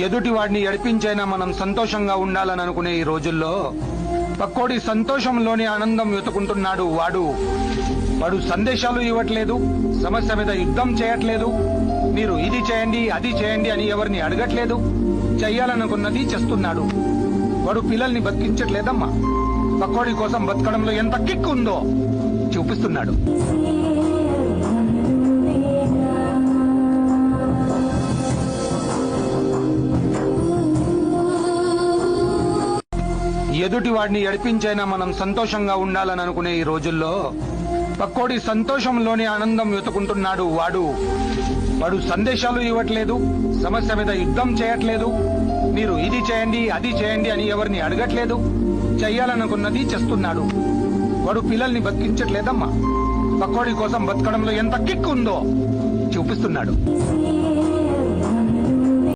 ఎదుటి వాడిని ఏడిపించైనా మనం సంతోషంగా ఉండాలని అనుకునే ఈ రోజుల్లో పక్కోడి సంతోషంలోని ఆనందం వెతుకుంటున్నాడు వాడు సందేశాలు ఇవ్వట్లేదు, సమస్య మీద యుద్ధం చేయట్లేదు, మీరు ఇది చేయండి అది చేయండి అని ఎవరిని అడగట్లేదు, చెయ్యాలనుకున్నది చేస్తున్నాడు. వాడు పిల్లల్ని బతికించట్లేదమ్మా, పక్కోడి కోసం బతకడంలో ఎంత కిక్ ఉందో చూపిస్తున్నాడు. ఎదుటి వాడిని ఏడిపించైనా మనం సంతోషంగా ఉండాలని అనుకునే ఈ రోజుల్లో పక్కోడి సంతోషంలోని ఆనందం వెతుకుంటున్నాడు. వాడు సందేశాలు ఇవ్వట్లేదు, సమస్య మీద యుద్ధం చేయట్లేదు, మీరు ఇది చేయండి అది చేయండి అని ఎవరిని అడగట్లేదు, చెయ్యాలనుకున్నది చేస్తున్నాడు. వాడు పిల్లల్ని బతికించట్లేదమ్మా, పక్కోడి కోసం బతకడంలో ఎంత కిక్ ఉందో చూపిస్తున్నాడు.